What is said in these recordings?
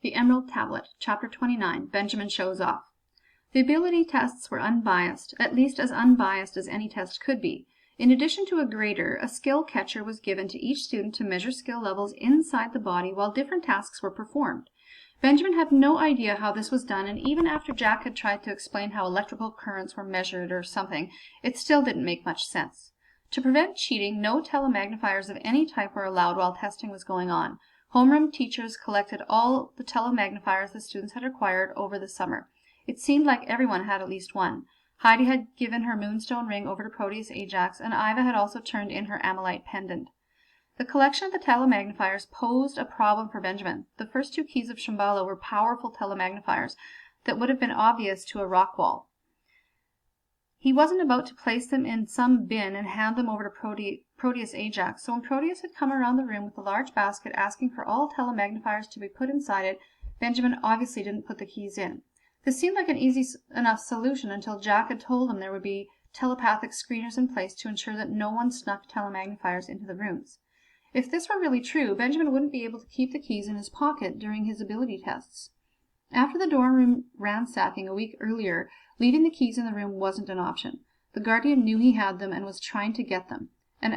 The Emerald Tablet, Chapter 29, Benjamin Shows Off. The ability tests were unbiased, at least as unbiased as any test could be. In addition to a grader, a skill catcher was given to each student to measure skill levels inside the body while different tasks were performed. Benjamin had no idea how this was done, and even after Jack had tried to explain how electrical currents were measured or something, it still didn't make much sense. To prevent cheating, no telemagnifiers of any type were allowed while testing was going on. Homeroom teachers collected all the telemagnifiers the students had acquired over the summer. It seemed like everyone had at least one. Heidi had given her moonstone ring over to Proteus Ajax, and Iva had also turned in her Amylite pendant. The collection of the telemagnifiers posed a problem for Benjamin. The first two keys of Shambhala were powerful telemagnifiers that would have been obvious to a rock wall. He wasn't about to place them in some bin and hand them over to Proteus Ajax, so when Proteus had come around the room with a large basket asking for all telemagnifiers to be put inside it, Benjamin obviously didn't put the keys in. This seemed like an easy enough solution until Jack had told him there would be telepathic screeners in place to ensure that no one snuck telemagnifiers into the rooms. If this were really true, Benjamin wouldn't be able to keep the keys in his pocket during his ability tests. After the dorm room ransacking a week earlier, leaving the keys in the room wasn't an option. The guardian knew he had them and was trying to get them. And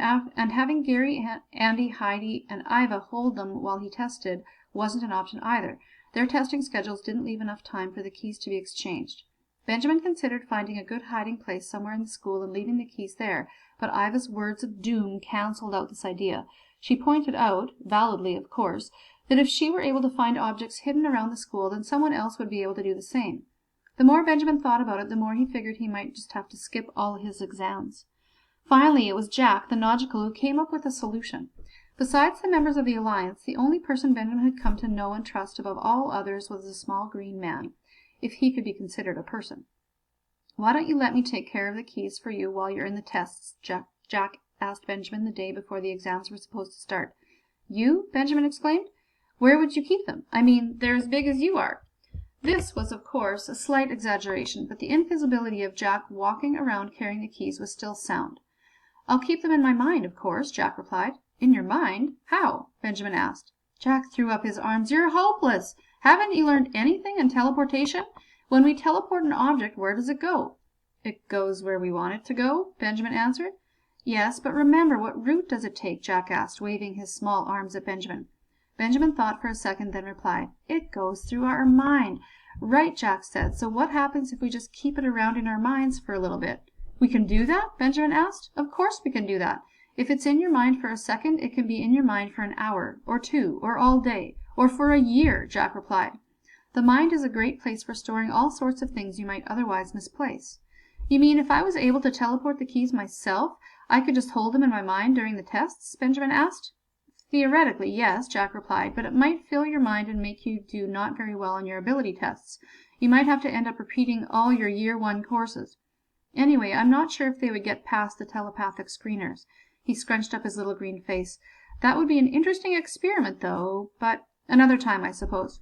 having Gary, Andy, Heidi, and Iva hold them while he tested wasn't an option either. Their testing schedules didn't leave enough time for the keys to be exchanged. Benjamin considered finding a good hiding place somewhere in the school and leaving the keys there, but Iva's words of doom canceled out this idea. She pointed out, validly of course, that if she were able to find objects hidden around the school, then someone else would be able to do the same. The more Benjamin thought about it, the more he figured he might just have to skip all his exams. Finally, it was Jack, the Nautical, who came up with a solution. Besides the members of the Alliance, the only person Benjamin had come to know and trust above all others was a small green man, if he could be considered a person. "Why don't you let me take care of the keys for you while you're in the tests?" Jack asked Benjamin the day before the exams were supposed to start. "You?" Benjamin exclaimed. "Where would you keep them? I mean, they're as big as you are." This was, of course, a slight exaggeration, but the invisibility of Jack walking around carrying the keys was still sound. "I'll keep them in my mind, of course," Jack replied. "In your mind? How?" Benjamin asked. Jack threw up his arms. "You're hopeless! Haven't you learned anything in teleportation? When we teleport an object, where does it go?" "It goes where we want it to go," Benjamin answered. "Yes, but remember, what route does it take?" Jack asked, waving his small arms at Benjamin. Benjamin thought for a second, then replied, "It goes through our mind." "Right," Jack said. "So what happens if we just keep it around in our minds for a little bit?" "We can do that?" Benjamin asked. "Of course we can do that. If it's in your mind for a second, it can be in your mind for an hour, or two, or all day, or for a year," Jack replied. "The mind is a great place for storing all sorts of things you might otherwise misplace." "You mean if I was able to teleport the keys myself, I could just hold them in my mind during the tests?" Benjamin asked. "Theoretically, yes," Jack replied, "but it might fill your mind and make you do not very well on your ability tests. You might have to end up repeating all your Year 1 courses. Anyway, I'm not sure if they would get past the telepathic screeners." He scrunched up his little green face. "That would be an interesting experiment, though, but another time, I suppose."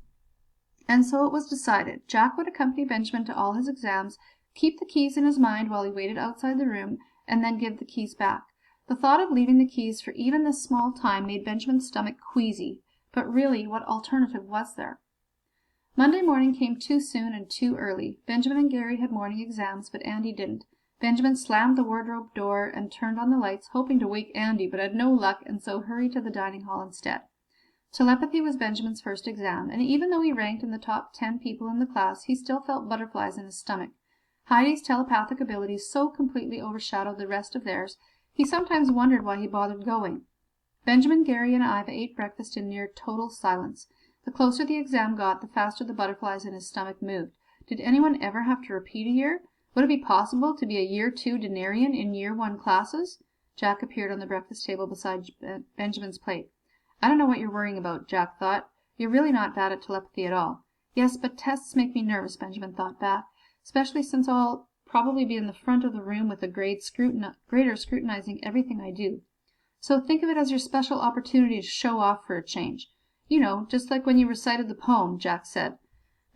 And so it was decided. Jack would accompany Benjamin to all his exams, keep the keys in his mind while he waited outside the room, and then give the keys back. The thought of leaving the keys for even this small time made Benjamin's stomach queasy, but really, what alternative was there? Monday morning came too soon and too early. Benjamin and Gary had morning exams, but Andy didn't. Benjamin slammed the wardrobe door and turned on the lights, hoping to wake Andy, but had no luck, and so hurried to the dining hall instead. Telepathy was Benjamin's first exam, and even though he ranked in the top 10 people in the class, he still felt butterflies in his stomach. Heidi's telepathic abilities so completely overshadowed the rest of theirs, he sometimes wondered why he bothered going. Benjamin, Gary, and Iva ate breakfast in near total silence. The closer the exam got, the faster the butterflies in his stomach moved. Did anyone ever have to repeat a year? Would it be possible to be a Year 2 Denarian in Year 1 classes? Jack appeared on the breakfast table beside Benjamin's plate. "I don't know what you're worrying about," Jack thought. "You're really not bad at telepathy at all." "Yes, but tests make me nervous," Benjamin thought back, "especially since I'll probably be in the front of the room with a grader scrutinizing everything I do. So think of it as your special opportunity to show off for a change. You know, just like when you recited the poem," Jack said.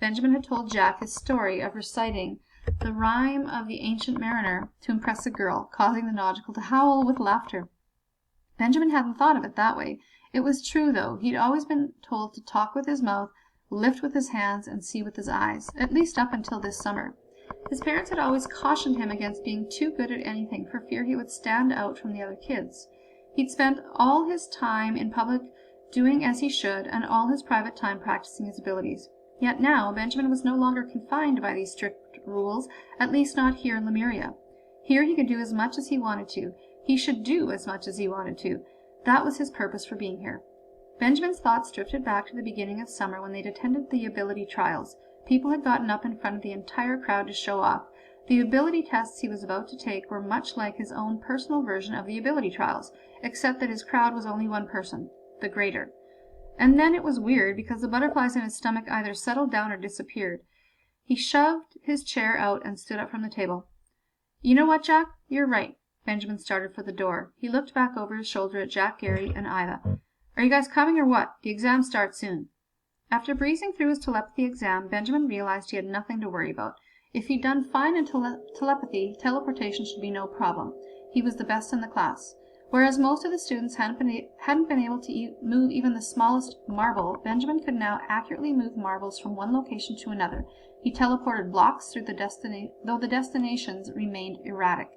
Benjamin had told Jack his story of reciting the rhyme of the Ancient Mariner to impress a girl, causing the Nautical to howl with laughter. Benjamin hadn't thought of it that way. It was true, though. He'd always been told to talk with his mouth, lift with his hands and see with his eyes, at least up until this summer. His parents had always cautioned him against being too good at anything for fear he would stand out from the other kids. He'd spent all his time in public doing as he should, and all his private time practicing his abilities. Yet now Benjamin was no longer confined by these strict rules, at least not here in Lemuria. Here he could do as much as he wanted to. He should do as much as he wanted to. That was his purpose for being here. Benjamin's thoughts drifted back to the beginning of summer when they'd attended the ability trials. People had gotten up in front of the entire crowd to show off. The ability tests he was about to take were much like his own personal version of the ability trials, except that his crowd was only one person, the grader. And then it was weird because the butterflies in his stomach either settled down or disappeared. He shoved his chair out and stood up from the table. "You know what, Jack? You're right." Benjamin started for the door. He looked back over his shoulder at Jack, Gary, and Iva. "Are you guys coming or what? The exam starts soon." After breezing through his telepathy exam, Benjamin realized he had nothing to worry about. If he'd done fine in telepathy, teleportation should be no problem. He was the best in the class. Whereas most of the students hadn't been able to move even the smallest marble, Benjamin could now accurately move marbles from one location to another. He teleported blocks though the destinations remained erratic.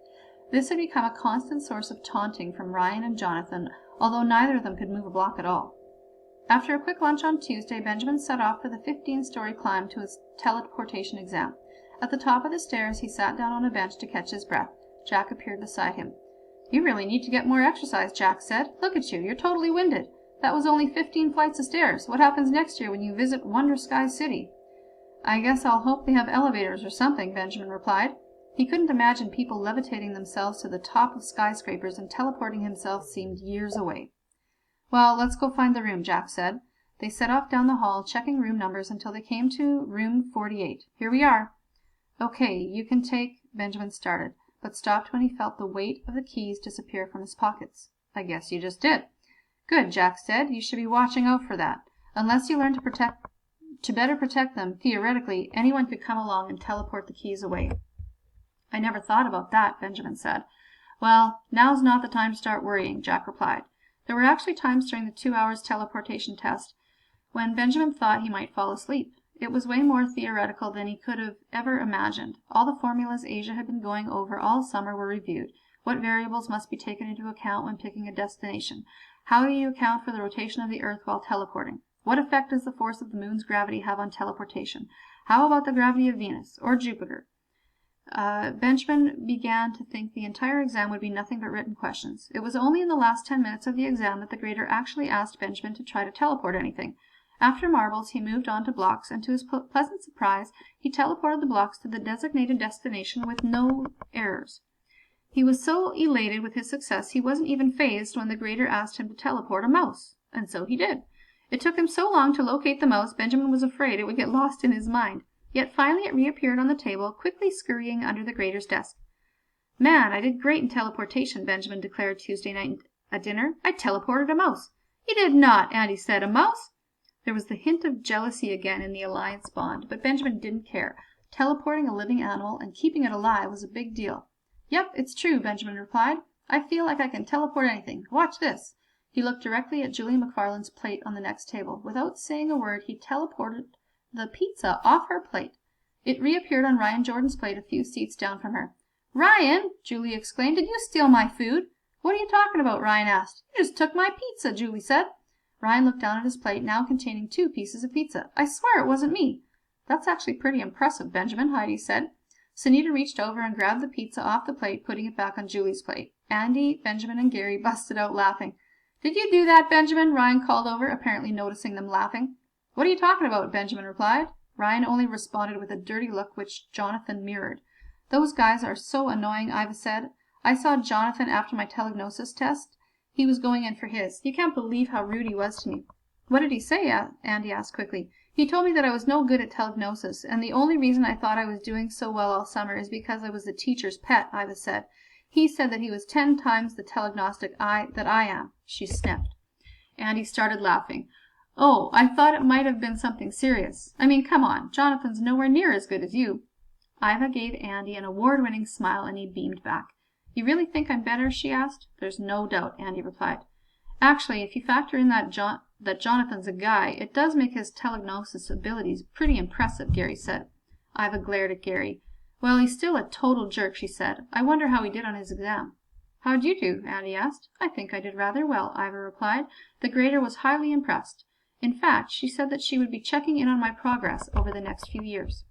This had become a constant source of taunting from Ryan and Jonathan, although neither of them could move a block at all. After a quick lunch on Tuesday, Benjamin set off for the 15-story climb to his teleportation exam. At the top of the stairs, he sat down on a bench to catch his breath. Jack appeared beside him. "You really need to get more exercise," Jack said. "Look at you, you're totally winded. That was only 15 flights of stairs. What happens next year when you visit Wonder Sky City?" "I guess I'll hope they have elevators or something," Benjamin replied. He couldn't imagine people levitating themselves to the top of skyscrapers, and teleporting himself seemed years away. "Well, let's go find the room," Jack said. They set off down the hall, checking room numbers until they came to room 48. "Here we are." "Okay, you can take," Benjamin started, but stopped when he felt the weight of the keys disappear from his pockets. "I guess you just did." "Good," Jack said. "You should be watching out for that. Unless you learn to better protect them, theoretically, anyone could come along and teleport the keys away." "I never thought about that," Benjamin said. "Well, now's not the time to start worrying," Jack replied. There were actually times during the 2 hours teleportation test when Benjamin thought he might fall asleep. It was way more theoretical than he could have ever imagined. All the formulas Asia had been going over all summer were reviewed. What variables must be taken into account when picking a destination? How do you account for the rotation of the Earth while teleporting? What effect does the force of the moon's gravity have on teleportation? How about the gravity of Venus or Jupiter? Benjamin began to think the entire exam would be nothing but written questions. It was only in the last 10 minutes of the exam that the grader actually asked Benjamin to try to teleport anything. After marbles, he moved on to blocks, and to his pleasant surprise, he teleported the blocks to the designated destination with no errors. He was so elated with his success he wasn't even fazed when the grader asked him to teleport a mouse. And so he did. It took him so long to locate the mouse, Benjamin was afraid it would get lost in his mind. Yet finally it reappeared on the table, quickly scurrying under the grader's desk. "Man, I did great in teleportation," Benjamin declared Tuesday night at dinner. "I teleported a mouse." "You did not," Andy said. "A mouse?" There was the hint of jealousy again in the alliance bond, but Benjamin didn't care. Teleporting a living animal and keeping it alive was a big deal. "Yep, it's true," Benjamin replied. "I feel like I can teleport anything. Watch this." He looked directly at Julie McFarland's plate on the next table. Without saying a word, he teleported the pizza off her plate. It reappeared on Ryan Jordan's plate a few seats down from her. "Ryan!" Julie exclaimed. "Did you steal my food?" "What are you talking about?" Ryan asked. "You just took my pizza," Julie said. Ryan looked down at his plate, now containing 2 pieces of pizza. "I swear it wasn't me." "That's actually pretty impressive, Benjamin," Heidi said. Sunita reached over and grabbed the pizza off the plate, putting it back on Julie's plate. Andy, Benjamin, and Gary busted out laughing. "Did you do that, Benjamin?" Ryan called over, apparently noticing them laughing. "What are you talking about?" Benjamin replied. Ryan only responded with a dirty look which Jonathan mirrored. "Those guys are so annoying," Iva said. "I saw Jonathan after my telegnosis test. He was going in for his. You can't believe how rude he was to me." "What did he say?" Andy asked quickly. "He told me that I was no good at telegnosis, and the only reason I thought I was doing so well all summer is because I was the teacher's pet," Iva said. "He said that he was 10 times the telegnostic that I am." She sniffed. Andy started laughing. "Oh, I thought it might have been something serious. I mean, come on, Jonathan's nowhere near as good as you." Iva gave Andy an award-winning smile, and he beamed back. "You really think I'm better?" she asked. "There's no doubt," Andy replied. "Actually, if you factor in that that Jonathan's a guy, it does make his telegnosis abilities pretty impressive," Garry said. Iva glared at Garry. "Well, he's still a total jerk," she said. "I wonder how he did on his exam." "How'd you do?" Addie asked. "I think I did rather well," Iva replied. "The grader was highly impressed. In fact, she said that she would be checking in on my progress over the next few years."